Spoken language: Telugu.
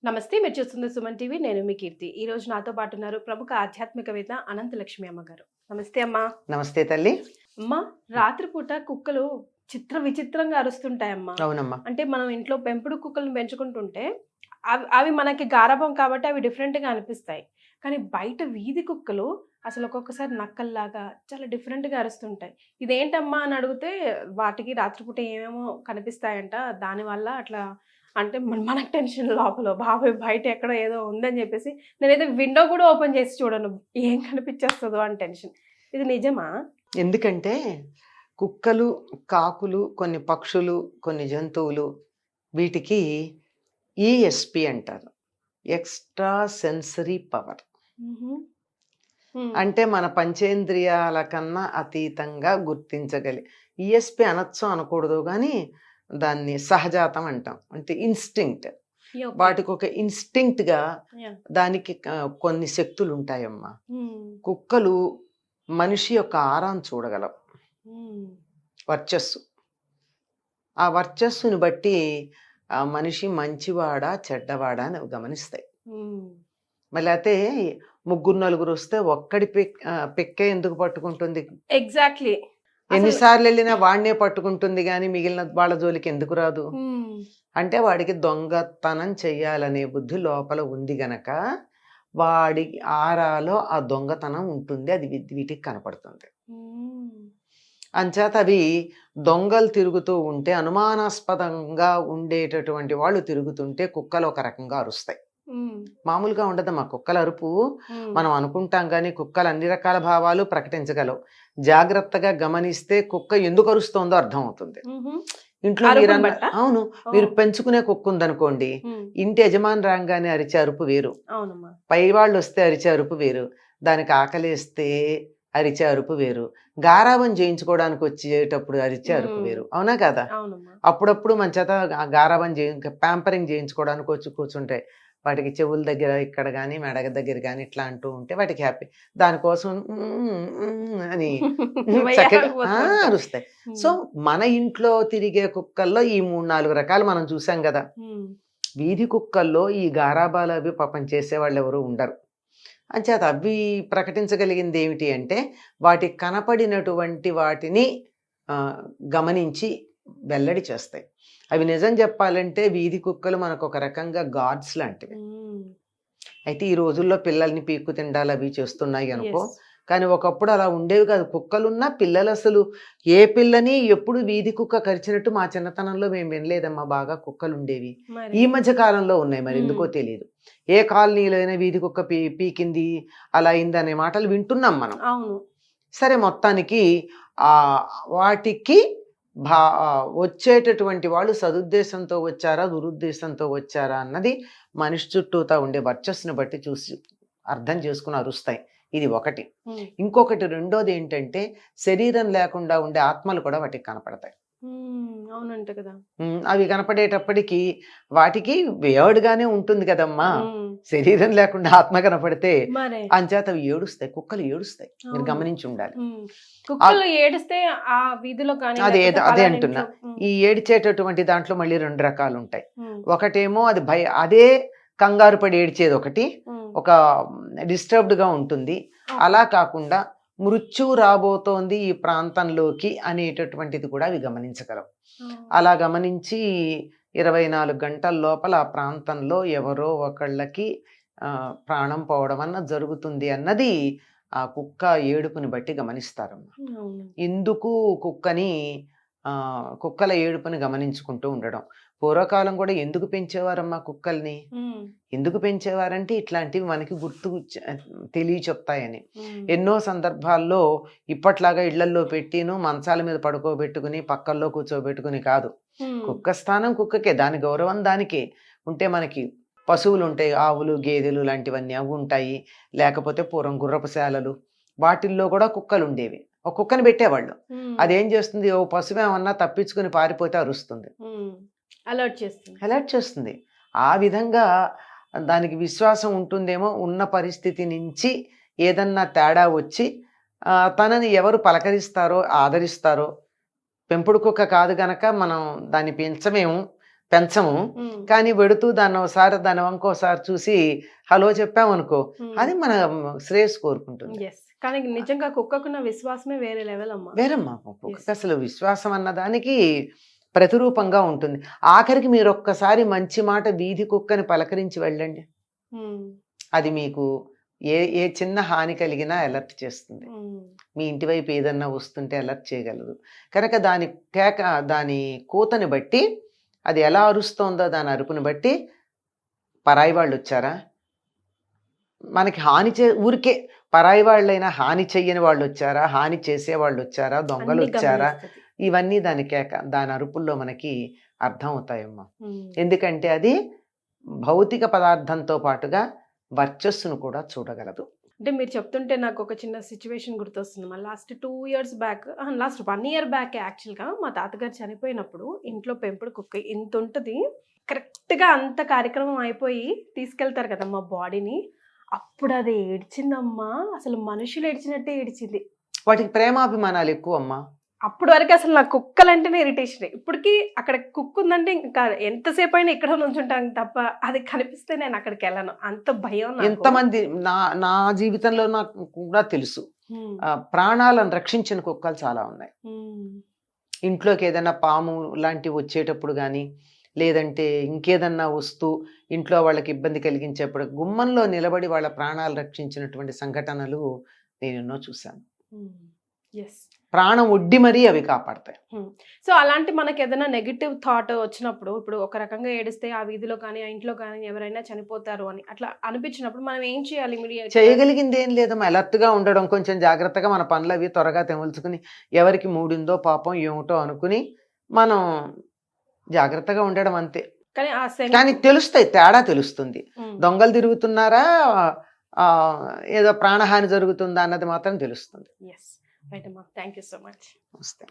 నమస్తే. మీరు చూస్తుంది సుమన్ టీవీ. నేను మీ కీర్తి. ఈ రోజు నాతో పాటు ఉన్నారు ప్రముఖ ఆధ్యాత్మికవేత్త అనంతలక్ష్మి అమ్మగారు. నమస్తే అమ్మా. నమస్తే తల్లి. అమ్మా, రాత్రిపూట కుక్కలు విచిత్రంగా అరుస్తుంటాయమ్మా. అవునమ్మా. అంటే మనం ఇంట్లో పెంపుడు కుక్కలను పెంచుకుంటుంటే అవి మనకి గారాబం కాబట్టి అవి డిఫరెంట్ గా అనిపిస్తాయి. కానీ బయట వీధి కుక్కలు అసలు ఒక్కొక్కసారి నక్కల్లాగా చాలా డిఫరెంట్ గా అరుస్తుంటాయి. ఇదేంటమ్మా అని అడిగితే వాటికి రాత్రిపూట ఏమేమో కనిపిస్తాయంట. దానివల్ల అట్లా అంటే మనకు టెన్షన్ లోపల, బాబాయ్ బయట ఎక్కడో ఏదో ఉందని చెప్పేసి నేనైతే విండో కూడా ఓపెన్ చేసి చూడను, ఏం కనిపించేస్తుందో అని టెన్షన్. ఇది నిజమా? ఎందుకంటే కుక్కలు, కాకులు, కొన్ని పక్షులు, కొన్ని జంతువులు, వీటికి ఈఎస్పి అంటారు, ఎక్స్ట్రా సెన్సరీ పవర్. అంటే మన పంచేంద్రియాల కన్నా అతీతంగా గుర్తించగలి. ఈఎస్పి అనొచ్చు అనకూడదు, కానీ దాన్ని సహజాతం అంటాం. అంటే ఇన్స్టింక్ట్. వాటికి ఒక ఇన్స్టింక్ట్ గా దానికి కొన్ని శక్తులు ఉంటాయమ్మా. కుక్కలు మనిషి యొక్క ఆరాన్ని చూడగలవు, వర్చస్సు. ఆ వర్చస్సుని బట్టి ఆ మనిషి మంచివాడా చెడ్డవాడా అని గమనిస్తాయి. మళ్ళీ అయితే ముగ్గురు నలుగురు వస్తే ఒక్కడి పిక్కే ఎందుకు పట్టుకుంటుంది? ఎగ్జాక్ట్లీ. ఎన్నిసార్లు వెళ్ళినా వాడినే పట్టుకుంటుంది, కానీ మిగిలిన వాళ్ళ జోలికి ఎందుకు రాదు? అంటే వాడికి దొంగతనం చెయ్యాలనే బుద్ధి లోపల ఉంది గనక వాడి ఆరాలో ఆ దొంగతనం ఉంటుంది. అది వీటికి కనపడుతుంది. అంచేత అవి దొంగలు తిరుగుతూ ఉంటే, అనుమానాస్పదంగా ఉండేటటువంటి వాళ్ళు తిరుగుతుంటే కుక్కలు ఒక రకంగా అరుస్తాయి. మామూలుగా ఉండదమ్మా కుక్కల అరుపు. మనం అనుకుంటాం కానీ కుక్కలు అన్ని రకాల భావాలు ప్రకటించగలవు. జాగ్రత్తగా గమనిస్తే కుక్క ఎందుకు అరుస్తోందో అర్థం అవుతుంది. ఇంట్లో అవును, మీరు పెంచుకునే కుక్క ఉందనుకోండి, ఇంటి యజమాని రాగానే అరిచే అరుపు వేరు, పై వాళ్ళు వస్తే అరిచే అరుపు వేరు, దానికి ఆకలేస్తే అరిచే అరుపు వేరు, గారాబం చేయించుకోవడానికి వచ్చేటప్పుడు అరిచే అరుపు వేరు. అవునా కదా? అప్పుడప్పుడు మన చేత గారాబం ప్యాంపరింగ్ చేయించుకోవడానికి వచ్చి కూర్చుంటాయి. వాటికి చెవుల దగ్గర ఇక్కడ కానీ మెడ దగ్గర కానీ ఇట్లా అంటూ ఉంటే వాటికి హ్యాపీ. దానికోసం అని చక్కగా అరుస్తాయి. సో మన ఇంట్లో తిరిగే కుక్కల్లో ఈ 3-4 రకాలు మనం చూసాం కదా. వీధి కుక్కల్లో ఈ గారాబాలు అవి పాపం చేసేవాళ్ళు ఎవరు ఉండరు. అంచేత అవి ప్రకటించగలిగింది ఏమిటి అంటే, వాటికి కనపడినటువంటి వాటిని గమనించి వెల్లడి చేస్తాయి. అవి నిజం చెప్పాలంటే వీధి కుక్కలు మనకు ఒక రకంగా గాడ్స్ లాంటివి. అయితే ఈ రోజుల్లో పిల్లల్ని పీక్కు తిండాలి అవి చేస్తున్నాయి అనుకో, కానీ ఒకప్పుడు అలా ఉండేవి కాదు. కుక్కలున్నా పిల్లలు అసలు ఏ పిల్లని ఎప్పుడు వీధి కుక్క కరిచినట్టు మా చిన్నతనంలో మేము వినలేదమ్మా. బాగా కుక్కలు ఉండేవి. ఈ మధ్య కాలంలో ఉన్నాయి, మరి ఎందుకో తెలియదు. ఏ కాలనీలో అయినా వీధి కుక్క పీకింది అలా అయింది అనే మాటలు వింటున్నాం మనం. సరే, మొత్తానికి వాటికి వచ్చేటటువంటి వాళ్ళు సదుద్దేశంతో వచ్చారా దురుద్దేశంతో వచ్చారా అన్నది మనిషి చుట్టూతా ఉండే వర్చస్సును బట్టి చూసి అర్థం చేసుకుని అరుస్తాయి. ఇది ఒకటి. ఇంకొకటి రెండోది ఏంటంటే, శరీరం లేకుండా ఉండే ఆత్మలు కూడా వాటికి కనపడతాయి. అవునంట కదా. అవి కనపడేటప్పటికి వాటికి వేయడ్గానే ఉంటుంది కదమ్మా. శరీరం లేకుండా ఆత్మ కనపడితే అంచేత అవి ఏడుస్తాయి. కుక్కలు ఏడుస్తాయి, మీరు గమనించి ఉండాలి. అదే అంటున్నా. ఈ ఏడ్చేటటువంటి దాంట్లో మళ్ళీ 2 రకాలు ఉంటాయి. ఒకటేమో అది అదే కంగారు పడి ఏడ్చేది ఒకటి, ఒక డిస్టర్బ్డ్ గా ఉంటుంది. అలా కాకుండా మృత్యువు రాబోతోంది ఈ ప్రాంతంలోకి అనేటటువంటిది కూడా అవి గమనించగలవు. అలా గమనించి 24 గంటల లోపల ఆ ప్రాంతంలో ఎవరో ఒకళ్ళకి ప్రాణం పోవడం అన్నది జరుగుతుంది అన్నది ఆ కుక్క ఏడుపుని బట్టి గమనిస్తారమ్మా. ఎందుకు కుక్కల ఏడుపుని గమనించుకుంటూ ఉండడం. పూర్వకాలం కూడా ఎందుకు పెంచేవారమ్మా కుక్కల్ని? ఎందుకు పెంచేవారంటే ఇట్లాంటివి మనకి గుర్తు తెలియ చెప్తాయని. ఎన్నో సందర్భాల్లో ఇప్పట్లాగా ఇళ్లల్లో పెట్టిను మంచాల మీద పడుకోబెట్టుకుని పక్కల్లో కూర్చోబెట్టుకుని కాదు. కుక్క స్థానం కుక్కకే, దాని గౌరవం దానికే. ఉంటే మనకి పశువులు ఉంటాయి, ఆవులు గేదెలు లాంటివన్నీ అవి ఉంటాయి. లేకపోతే పూర్వం గుర్రపుశాలలు, వాటిల్లో కూడా కుక్కలు ఉండేవి. ఒక కుక్కని పెట్టేవాళ్ళు. అదేం చేస్తుంది, ఓ పశువు ఏమన్నా తప్పించుకుని పారిపోతే అరుస్తుంది, అలర్ట్ చేస్తుంది. ఆ విధంగా దానికి విశ్వాసం ఉంటుందేమో. ఉన్న పరిస్థితి నుంచి ఏదన్నా తేడా వచ్చి తనని ఎవరు పలకరిస్తారో ఆదరిస్తారో. పెంపుడు కుక్క కాదు గనక మనం దాన్ని పెంచమేము, పెంచము. కానీ పెడుతూ దాన్ని ఒకసారి దాని వంకోసారి చూసి హలో చెప్పామనుకో, అది మన శ్రేయస్సు కోరుకుంటుంది. ఎస్, కానీ నిజంగా కుక్కకున్న విశ్వాసమే వేరే లెవెల్ అమ్మా. వేరమ్మా, కుక్కకి అసలు విశ్వాసం అన్న దానికి ప్రతిరూపంగా ఉంటుంది. ఆఖరికి మీరు ఒక్కసారి మంచి మాట వీధి కుక్కని పలకరించి వెళ్ళండి, అది మీకు ఏ ఏ చిన్న హాని కలిగినా అలర్ట్ చేస్తుంది. మీ ఇంటి వైపు ఏదన్నా వస్తుంటే అలర్ట్ చేయగలదు. కనుక దాని కూతని బట్టి, అది ఎలా అరుస్తోందో దాని అరుపుని బట్టి పరాయి వాళ్ళు వచ్చారా, మనకి ఊరికే పరాయి వాళ్ళైనా హాని చెయ్యని వాళ్ళు వచ్చారా, హాని చేసే వాళ్ళు వచ్చారా, దొంగలు వచ్చారా, ఇవన్నీ దాని అరుపుల్లో మనకి అర్థం అవుతాయమ్మా. ఎందుకంటే అది భౌతిక పదార్థంతో పాటుగా వర్చస్సును కూడా చూడగలదు. అంటే మీరు చెప్తుంటే నాకు ఒక చిన్న సిచ్యువేషన్ గుర్తొస్తుంది. మా last 2 years back, last 1 year back యాక్చువల్గా మా తాతగారు చనిపోయినప్పుడు ఇంట్లో పెంపుడు కుక్క ఇంత ఉంటుంది, కరెక్ట్గా అంత కార్యక్రమం అయిపోయి తీసుకెళ్తారు కదా మా బాడీని, అప్పుడు అది ఏడ్చిందమ్మా, అసలు మనుషులు ఏడ్చినట్టే ఏడ్చింది. వాటికి ప్రేమాభిమానాలు ఎక్కువ అమ్మా. అప్పటి వరకు అసలు నాకు కుక్కలంటేనే ఇరిటేషన్. ఇప్పటికీ అక్కడ కుక్క ఉందంటే ఇంకా ఎంతసేపు అయినా ఇక్కడ నుంచుంటాను తప్ప అది కనిపిస్తే నేను అక్కడికి వెళ్ళను, అంత భయం. ఎంతమంది నా జీవితంలో నాకు కూడా తెలుసు, ప్రాణాలను రక్షించిన కుక్కలు చాలా ఉన్నాయి. ఇంట్లోకి ఏదైనా పాము లాంటివి వచ్చేటప్పుడు కానీ, లేదంటే ఇంకేదన్నా వస్తూ ఇంట్లో వాళ్ళకి ఇబ్బంది కలిగించేప్పుడు గుమ్మంలో నిలబడి వాళ్ళ ప్రాణాలు రక్షించినటువంటి సంఘటనలు నేను ఎన్నో చూశాను. ప్రాణం ఒడ్డి మరీ అవి కాపాడతాయి. సో అలాంటి మనకి ఏదైనా నెగిటివ్ థాట్ వచ్చినప్పుడు, ఇప్పుడు ఒక రకంగా ఏడిస్తే ఆ వీధిలో కానీ ఆ ఇంట్లో కానీ ఎవరైనా చనిపోతారు అని అట్లా అనిపించినప్పుడు మనం ఏం చేయాలి? చేయగలిగింది ఏం లేదమ్మా, అలర్ట్ గా ఉండడం, కొంచెం జాగ్రత్తగా మన పనులు అవి త్వరగా తెమల్చుకుని, ఎవరికి మూడిందో పాపం ఏమిటో అనుకుని మనం జాగ్రత్తగా ఉండడం అంతే. కానీ తెలుస్తాయి, తేడా తెలుస్తుంది. దొంగలు తిరుగుతున్నారా, ఏదో ప్రాణహాని జరుగుతుందా అన్నది మాత్రం తెలుస్తుంది. రైట్ అమ్మా, థ్యాంక్ యూ సో మచ్. నమస్తే.